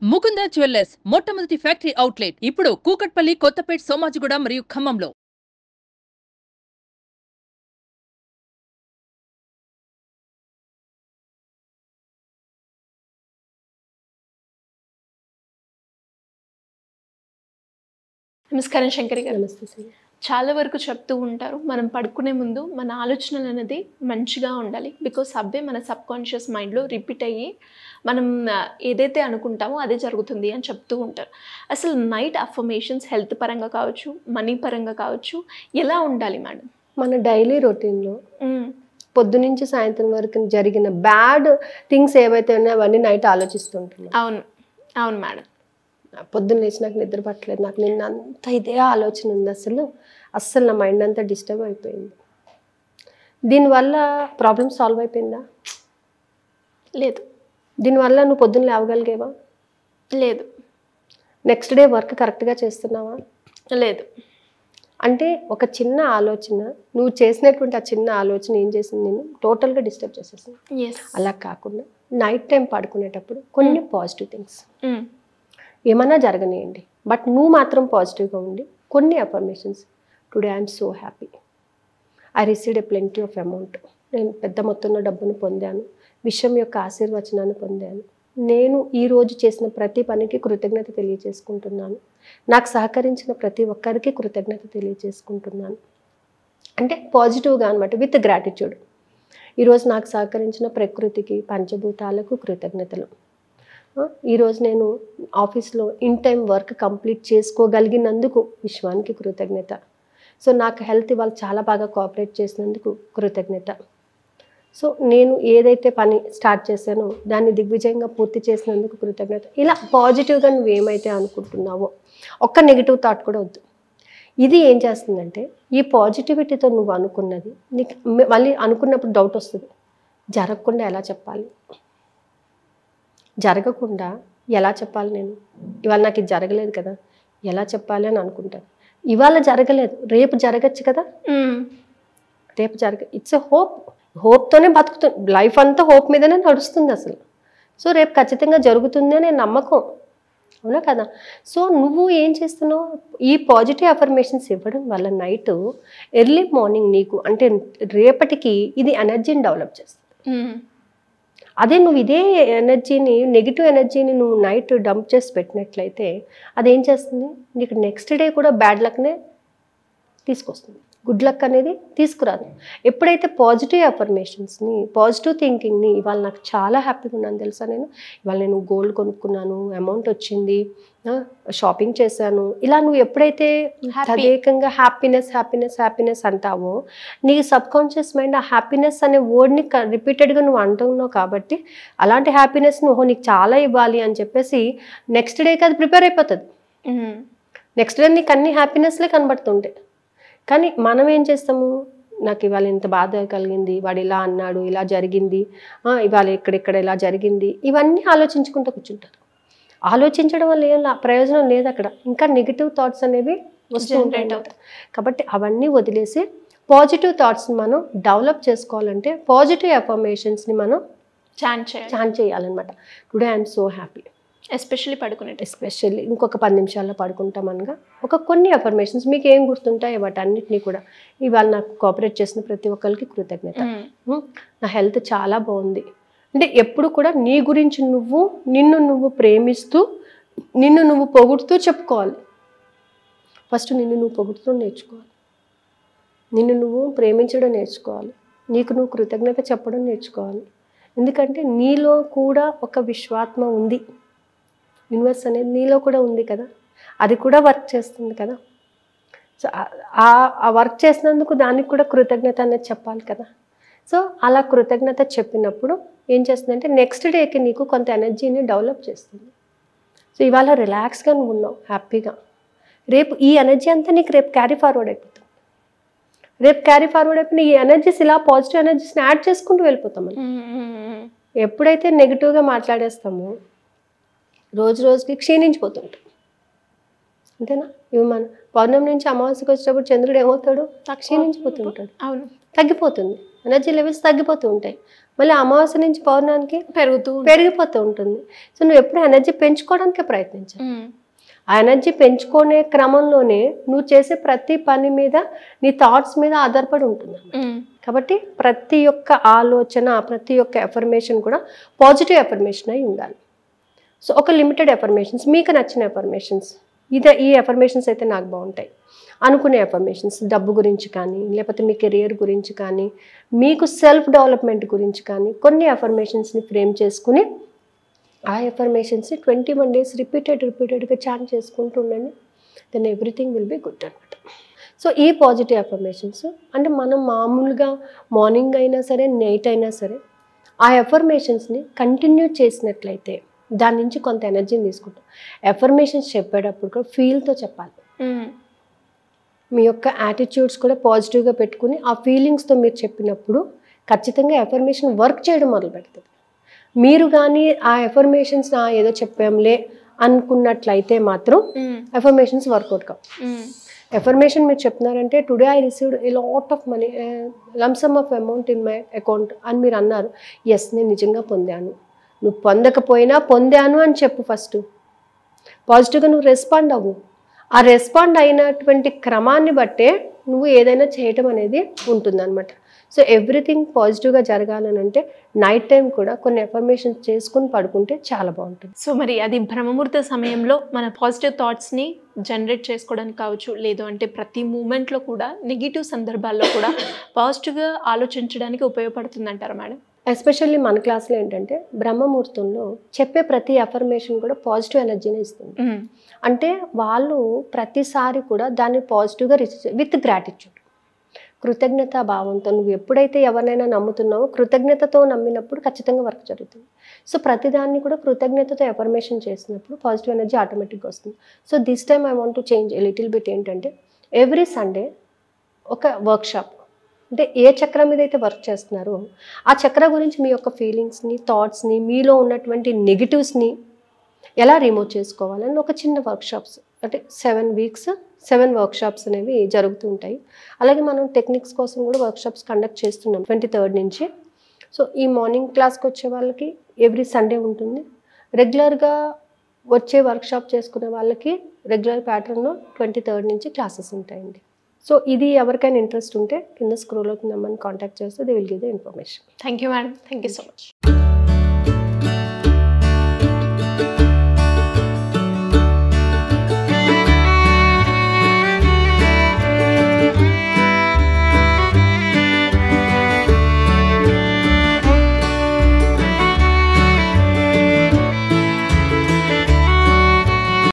Mukunda jewellers మొట్టమొదటి factory outlet ఇప్పుడు కూకట్పల్లి, కొత్తపేట్, సోమాజిగూడ మరియు ఖమ్మంలో. నమస్కారం శంకరి గారు. నమస్తే సార్. చాలా వరకు చెప్తూ ఉంటారు, మనం పడుకునే ముందు మన ఆలోచనలు అనేది మంచిగా ఉండాలి. బికాస్ అవే మన సబ్కాన్షియస్ మైండ్లో రిపీట్ అయ్యి మనం ఏదైతే అనుకుంటామో అదే జరుగుతుంది అని చెప్తూ ఉంటారు. అసలు నైట్ అఫర్మేషన్స్ హెల్త్ పరంగా కావచ్చు, మనీ పరంగా కావచ్చు, ఎలా ఉండాలి మేడం? మన డైలీ రొటీన్లో పొద్దునుంచి సాయంత్రం వరకు జరిగిన బ్యాడ్ థింగ్స్ ఏవైతే ఉన్నాయో అవన్నీ నైట్ ఆలోచిస్తుంటున్నాం. అవును, అవును మేడం. పొద్దున్న లేచి నాకు నిద్ర పట్టలేదు, నాకు నిన్న అంతా ఇదే ఆలోచన ఉంది, అస్సలు నా మైండ్ అంతా డిస్టర్బ్ అయిపోయింది. దీనివల్ల ప్రాబ్లమ్ సాల్వ్ అయిపోయిందా? లేదు. దీనివల్ల నువ్వు పొద్దున్న లేవగలిగేవా? లేదు. నెక్స్ట్ డే వర్క్ కరెక్ట్గా చేస్తున్నావా? లేదు. అంటే ఒక చిన్న ఆలోచన, నువ్వు చేసినటువంటి ఆ చిన్న ఆలోచన ఏం చేసింది, నేను టోటల్గా డిస్టర్బ్ చేసేసింది. అలా కాకుండా నైట్ టైం పడుకునేటప్పుడు కొన్ని పాజిటివ్ థింగ్స్ ఏమన్నా జరగనియండి, బట్ నువ్వు మాత్రం పాజిటివ్గా ఉండి కొన్ని affirmations. Today I'm so happy, I received a plenty of amount, నేను పెద్ద మొత్తంలో డబ్బును పొందాను, విశ్వం యొక్క ఆశీర్వచనాన్ని పొందాను, నేను ఈరోజు చేసిన ప్రతి పనికి కృతజ్ఞత తెలియజేసుకుంటున్నాను, నాకు సహకరించిన ప్రతి ఒక్కరికి కృతజ్ఞత తెలియజేసుకుంటున్నాను. అంటే పాజిటివ్గా అనమాట, విత్ గ్రాటిట్యూడ్. ఈరోజు నాకు సహకరించిన ప్రకృతికి, పంచభూతాలకు కృతజ్ఞతలు. ఈరోజు నేను ఆఫీస్లో ఇన్ టైం వర్క్ కంప్లీట్ చేసుకోగలిగినందుకు విశ్వానికి కృతజ్ఞత. సో నాకు హెల్త్ ఇవాళ చాలా బాగా కోఆపరేట్ చేసినందుకు కృతజ్ఞత. సో నేను ఏదైతే పని స్టార్ట్ చేశానో దాన్ని దిగ్విజయంగా పూర్తి చేసినందుకు కృతజ్ఞత. ఇలా పాజిటివ్గా నువ్వు ఏమైతే అనుకుంటున్నావో ఒక్క నెగిటివ్ థాట్ కూడా వద్దు. ఇది ఏం చేస్తుందంటే, ఈ పాజిటివిటీతో నువ్వు అనుకున్నది నీకు మళ్ళీ అనుకున్నప్పుడు డౌట్ వస్తుంది, జరగకుండా ఎలా చెప్పాలి, జరగకుండా ఎలా చెప్పాలి, నేను ఇవాళ నాకు ఇది జరగలేదు కదా ఎలా చెప్పాలి అని అనుకుంటాను. ఇవాళ జరగలేదు, రేపు జరగచ్చు కదా, రేపు ఇట్స్ ఎ హోప్తోనే బతుకుతుంది లైఫ్ అంతా, హోప్ మీదనే నడుస్తుంది అసలు. సో రేపు ఖచ్చితంగా జరుగుతుంది అనే నమ్మకం, అవునా కదా. సో నువ్వు ఏం చేస్తున్నావు, ఈ పాజిటివ్ అఫర్మేషన్స్ ఇవ్వడం వల్ల నైట్ ఎర్లీ మార్నింగ్ నీకు అంటే రేపటికి ఇది ఎనర్జీని డెవలప్ చేస్తుంది. అదే నువ్వు ఇదే ఎనర్జీని, నెగిటివ్ ఎనర్జీని నువ్వు నైట్ డంప్ చేసి పెట్టినట్లయితే అదేం చేస్తుంది, నీకు నెక్స్ట్ డే కూడా బ్యాడ్ లక్నే తీసుకొస్తుంది, గుడ్ లక్ అనేది తీసుకురాదు. ఎప్పుడైతే పాజిటివ్ అఫర్మేషన్స్ని, పాజిటివ్ థింకింగ్ని, ఇవాళ నాకు చాలా హ్యాపీగా ఉన్నాను తెలుసా, ఇవాళ నేను గోల్డ్ కొనుక్కున్నాను, అమౌంట్ వచ్చింది, షాపింగ్ చేశాను, ఇలా నువ్వు ఎప్పుడైతే తదేకంగా హ్యాపీనెస్ హ్యాపీనెస్ హ్యాపీనెస్ అంటావో, నీ సబ్కాన్షియస్ మైండ్ ఆ హ్యాపీనెస్ అనే వర్డ్ని రిపీటెడ్గా నువ్వు అంటున్నావు కాబట్టి అలాంటి హ్యాపీనెస్ నువ్వు నీకు చాలా ఇవ్వాలి అని చెప్పేసి నెక్స్ట్ డేకి అది ప్రిపేర్ అయిపోతుంది. నెక్స్ట్ డే నీకు అన్ని హ్యాపీనెస్లే కనబడుతుంటాయి. కానీ మనం ఏం చేస్తాము, నాకు ఇవాళ ఇంత బాధ కలిగింది, వాడు ఇలా అన్నాడు, ఇలా జరిగింది, ఇవాళ ఇక్కడిక్కడ ఇలా జరిగింది, ఇవన్నీ ఆలోచించుకుంటూ కూర్చుంటారు. ఆలోచించడం వల్ల ఏం ప్రయోజనం లేదు, అక్కడ ఇంకా నెగిటివ్ థాట్స్ అనేవి జనరేట్ అవుతాయి. కాబట్టి అవన్నీ వదిలేసి పాజిటివ్ థాట్స్ని మనం డెవలప్ చేసుకోవాలంటే పాజిటివ్ అఫర్మేషన్స్ని మనం చాంట్ చేయాలన్నమాట. Today I'm so happy, especially ఇంకొక 10 నిమిషాల్లో పడుకుంటామనగా కొన్ని అఫర్మేషన్స్ మీకు ఏం గుర్తుంటాయి వాటన్నిటినీ కూడా, ఇవాళ నాకు కోఆపరేట్ చేసిన ప్రతి ఒక్కరికి కృతజ్ఞత, నా హెల్త్ చాలా బాగుంది. అంటే ఎప్పుడు కూడా నీ గురించి నిన్ను నువ్వు ప్రేమిస్తూ, నిన్ను నువ్వు పొగుడుతూ చెప్పుకోవాలి. ఫస్ట్ నిన్ను నువ్వు పొగుడుతూ నేర్చుకోవాలి, నిన్ను నువ్వు ప్రేమించడం నేర్చుకోవాలి, నీకు నువ్వు కృతజ్ఞత చెప్పడం నేర్చుకోవాలి. ఎందుకంటే నీలో కూడా ఒక విశ్వాత్మ ఉంది, యూనివర్స్ అనేది నీలో కూడా ఉంది కదా, అది కూడా వర్క్ చేస్తుంది కదా. సో ఆ వర్క్ చేసినందుకు దానికి కూడా కృతజ్ఞత అనేది చెప్పాలి కదా. సో అలా కృతజ్ఞత చెప్పినప్పుడు ఏం చేస్తుందంటే నెక్స్ట్ డేకి నీకు కొంత ఎనర్జీని డెవలప్ చేస్తుంది. సో ఇవాళ రిలాక్స్గా నువ్వు ఉన్నావు హ్యాపీగా, రేపు ఈ ఎనర్జీ అంతా నీకు రేపు క్యారీ ఫార్వర్డ్ అయిపోతుంది. రేపు క్యారీ ఫార్వర్డ్ అయిపోయిన ఈ ఎనర్జీస్ ఇలా పాజిటివ్ ఎనర్జీస్ని యాడ్ చేసుకుంటూ వెళ్ళిపోతాం. ఎప్పుడైతే నెగిటివ్గా మాట్లాడేస్తామో రోజు రోజుకి క్షీణించిపోతుంటాం, అంతేనా. ఇవి మన పౌర్ణమి నుంచి అమావాస్యకి వచ్చేటప్పుడు చంద్రుడు ఏమవుతాడు, క్షీణించిపోతూ ఉంటాడు, అవును, తగ్గిపోతుంది, ఎనర్జీ లెవెల్స్ తగ్గిపోతూ ఉంటాయి. మళ్ళీ అమావాస్య నుంచి పౌర్ణానికి పెరిగిపోతూ ఉంటుంది. సో నువ్వు ఎప్పుడు ఎనర్జీ పెంచుకోవడానికే ప్రయత్నించాలి. ఆ ఎనర్జీ పెంచుకునే క్రమంలోనే నువ్వు చేసే ప్రతి పని మీద నీ థాట్స్ మీద ఆధారపడి ఉంటుంది. కాబట్టి ప్రతి ఒక్క ఆలోచన, ప్రతి ఒక్క ఎఫర్మేషన్ కూడా పాజిటివ్ ఎఫర్మేషన్ అయి ఉండాలి. సో ఒక లిమిటెడ్ ఎఫర్మేషన్స్, మీకు నచ్చిన ఎఫర్మేషన్స్, ఈ ఎఫర్మేషన్స్ అయితే నాకు బాగుంటాయి అనుకునే ఎఫర్మేషన్స్, డబ్బు గురించి కానీ, లేకపోతే మీ కెరియర్ గురించి కానీ, మీకు సెల్ఫ్ డెవలప్మెంట్ గురించి కానీ కొన్ని ఎఫర్మేషన్స్ని ఫ్రేమ్ చేసుకుని ఆ ఎఫర్మేషన్స్ని 21 days రిపీటెడ్గా చాంట్ చేసుకుంటూ ఉండండి. Then everything will be good అనమాట. సో ఈ పాజిటివ్ ఎఫర్మేషన్స్ అంటే మనం మామూలుగా మార్నింగ్ అయినా సరే, నైట్ అయినా సరే ఆ ఎఫర్మేషన్స్ని కంటిన్యూ చేసినట్లయితే దాని నుంచి కొంత ఎనర్జీని తీసుకుంటాం. ఎఫర్మేషన్స్ చెప్పేటప్పుడు కూడా ఫీల్తో చెప్పాలి. మీ యొక్క యాటిట్యూడ్స్ కూడా పాజిటివ్గా పెట్టుకుని ఆ ఫీలింగ్స్తో మీరు చెప్పినప్పుడు ఖచ్చితంగా ఎఫర్మేషన్ వర్క్ చేయడం మొదలు పెడుతుంది. మీరు కానీ ఆ ఎఫర్మేషన్స్ ఏదో చెప్పాంలే అనుకున్నట్లయితే మాత్రం ఎఫర్మేషన్స్ వర్కౌట్ కావు. ఎఫర్మేషన్ మీరు చెప్తున్నారంటే today I received a lot of money, lump sum of amount in my account అని మీరు అన్నారు. ఎస్, నేను నిజంగా పొందాను. నువ్వు పొందకపోయినా పొందాను అని చెప్పు. ఫస్ట్ పాజిటివ్గా నువ్వు రెస్పాండ్ అవ్వు. ఆ రెస్పాండ్ అయినటువంటి క్రమాన్ని బట్టే నువ్వు ఏదైనా చేయటం అనేది ఉంటుందన్నమాట. సో ఎవ్రీథింగ్ పాజిటివ్గా జరగాలని అంటే నైట్ టైం కూడా కొన్ని ఎఫర్మేషన్స్ చేసుకుని పడుకుంటే చాలా బాగుంటుంది. సో మరి అది బ్రహ్మముహూర్త సమయంలో మన పాజిటివ్ థాట్స్ని జనరేట్ చేసుకోవడానికి కావచ్చు, లేదు అంటే ప్రతి మూమెంట్లో కూడా నెగిటివ్ సందర్భాల్లో కూడా పాజిటివ్గా ఆలోచించడానికి ఉపయోగపడుతుంది అంటారా మేడం? ఎస్పెషల్లీ మన క్లాస్లో ఏంటంటే బ్రహ్మముహూర్తంలో చెప్పే ప్రతి ఎఫర్మేషన్ కూడా పాజిటివ్ ఎనర్జీని ఇస్తుంది. అంటే వాళ్ళు ప్రతిసారి కూడా దాన్ని పాజిటివ్గా రిసీవ్ విత్ గ్రాటిట్యూడ్, కృతజ్ఞతా భావంతో. నువ్వు ఎప్పుడైతే ఎవరినైనా నమ్ముతున్నావో కృతజ్ఞతతో నమ్మినప్పుడు ఖచ్చితంగా వర్క్ జరుగుతుంది. సో ప్రతిదాన్ని కూడా కృతజ్ఞతతో ఎఫర్మేషన్ చేసినప్పుడు పాజిటివ్ ఎనర్జీ ఆటోమేటిక్గా వస్తుంది. So this time I want to change a little bit. ఏంటంటే ఎవ్రీ సండే ఒక వర్క్షాప్, అంటే ఏ చక్ర మీద అయితే వర్క్ చేస్తున్నారో ఆ చక్ర గురించి మీ యొక్క ఫీలింగ్స్ని, థాట్స్ని, మీలో ఉన్నటువంటి నెగిటివ్స్ని ఎలా రిమూవ్ చేసుకోవాలని ఒక చిన్న వర్క్షాప్స్, అంటే 7 weeks 7 వర్క్షాప్స్ అనేవి జరుగుతూ ఉంటాయి. అలాగే మనం టెక్నిక్స్ కోసం కూడా వర్క్షాప్స్ కండక్ట్ చేస్తున్నాం 23rd నుంచి. సో ఈ మార్నింగ్ క్లాస్కి వచ్చే వాళ్ళకి ఎవ్రీ సండే ఉంటుంది. రెగ్యులర్గా వచ్చే వర్క్షాప్ చేసుకునే వాళ్ళకి రెగ్యులర్ ప్యాటర్న్లో 23rd నుంచి క్లాసెస్ ఉంటాయండి. సో ఇది ఎవరికైనా ఇంట్రెస్ట్ ఉంటే కింద స్క్రోల్ అవుతుంది నెంబర్ని కాంటాక్ట్ చేస్తే they will give the information. Thank you madam. Thank you so much.